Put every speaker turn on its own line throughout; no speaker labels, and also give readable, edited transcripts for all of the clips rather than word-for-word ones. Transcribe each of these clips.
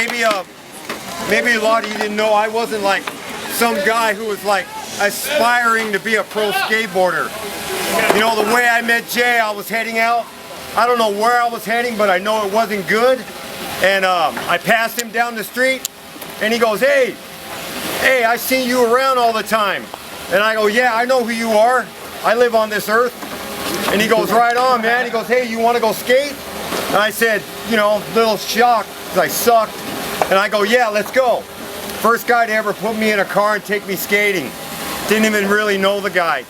maybe a lot of you didn't know, I wasn't like some guy who was like aspiring to be a pro skateboarder. You know, the way I met Jay, I was heading out. I don't know where I was heading, but I know it wasn't good. And I passed him down the street, and he goes, hey, I seen you around all the time. And I go, yeah, I know who you are. I live on this earth. And he goes, right on, man. He goes, hey, you want to go skate? And I said, you know, a little shocked because I sucked. And I go, yeah, let's go. First guy to ever put me in a car and take me skating. Didn't even really know the guy.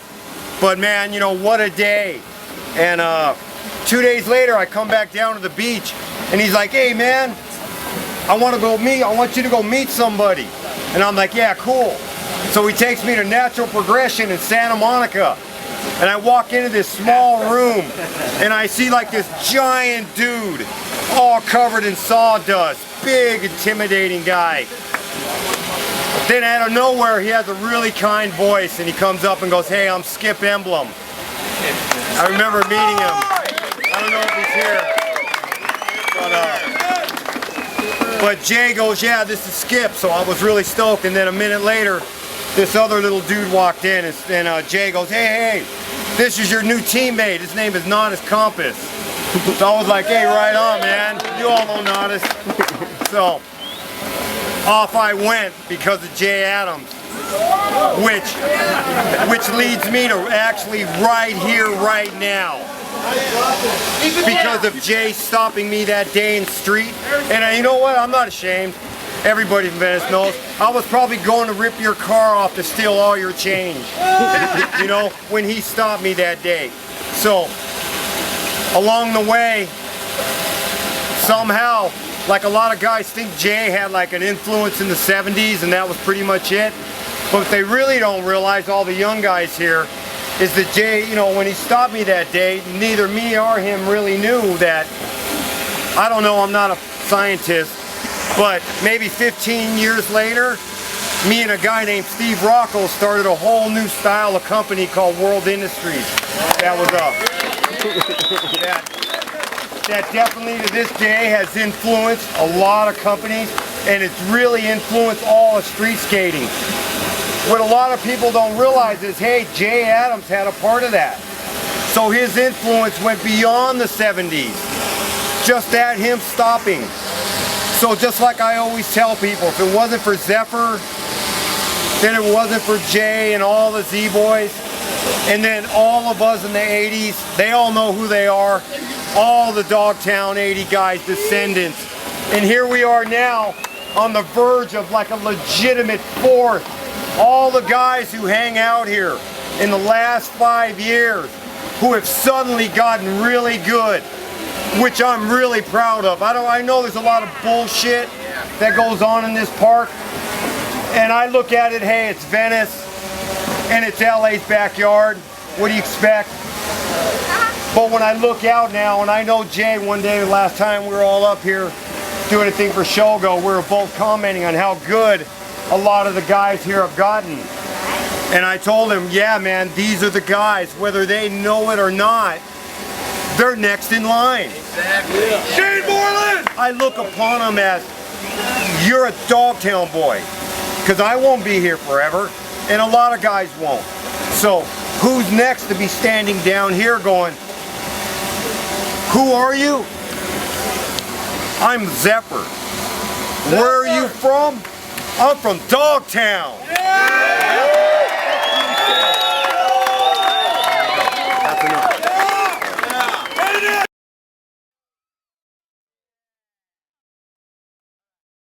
But man, you know, what a day. And 2 days later, I come back down to the beach, and he's like, hey man, I want you to go meet somebody. And I'm like, yeah, cool. So he takes me to Natural Progression in Santa Monica. And I walk into this small room, and I see like this giant dude, all covered in sawdust, big, intimidating guy. Then out of nowhere, he has a really kind voice, and he comes up and goes, hey, I'm Skip Emblem. I remember meeting him. I don't know if he's here. But Jay goes, yeah, this is Skip. So I was really stoked. And then a minute later, this other little dude walked in, and Jay goes, hey, this is your new teammate. His name is Nodus Compass. So I was like, hey, right on, man. You all know Nodus. So off I went because of Jay Adams, which leads me to actually right here, right now. Because of Jay stopping me that day in the street. And you know what? I'm not ashamed. Everybody in Venice knows. I was probably going to rip your car off to steal all your change. You know, when he stopped me that day. So, along the way, somehow, like a lot of guys think Jay had like an influence in the 70s and that was pretty much it. But what they really don't realize, all the young guys here, is that Jay, you know, when he stopped me that day, neither me or him really knew that, I don't know, I'm not a scientist, but maybe 15 years later, me and a guy named Steve Rocco started a whole new style of company called World Industries. That was that definitely to this day has influenced a lot of companies, and it's really influenced all of street skating. What a lot of people don't realize is, hey, Jay Adams had a part of that. So his influence went beyond the 70s. Just at him stopping. So just like I always tell people, if it wasn't for Zephyr, then it wasn't for Jay and all the Z-Boys, and then all of us in the 80s, they all know who they are. All the Dogtown 80 guys, descendants. And here we are now on the verge of like a legitimate fourth. All the guys who hang out here in the last 5 years who have suddenly gotten really good, which I'm really proud of. I know there's a lot of bullshit that goes on in this park, and I look at it, hey, it's Venice, and it's LA's backyard. What do you expect? But when I look out now, and I know Jay, one day last time we were all up here doing a thing for Shogo, we were both commenting on how good a lot of the guys here have gotten. And I told him, yeah man, these are the guys, whether they know it or not, they're next in line.
Exactly.
Shane Moreland! I look upon them as, you're a Dogtown boy. Because I won't be here forever, and a lot of guys won't. So, who's next to be standing down here going, who are you? I'm Zephyr. Where are you from? I'm from Dogtown. Yeah!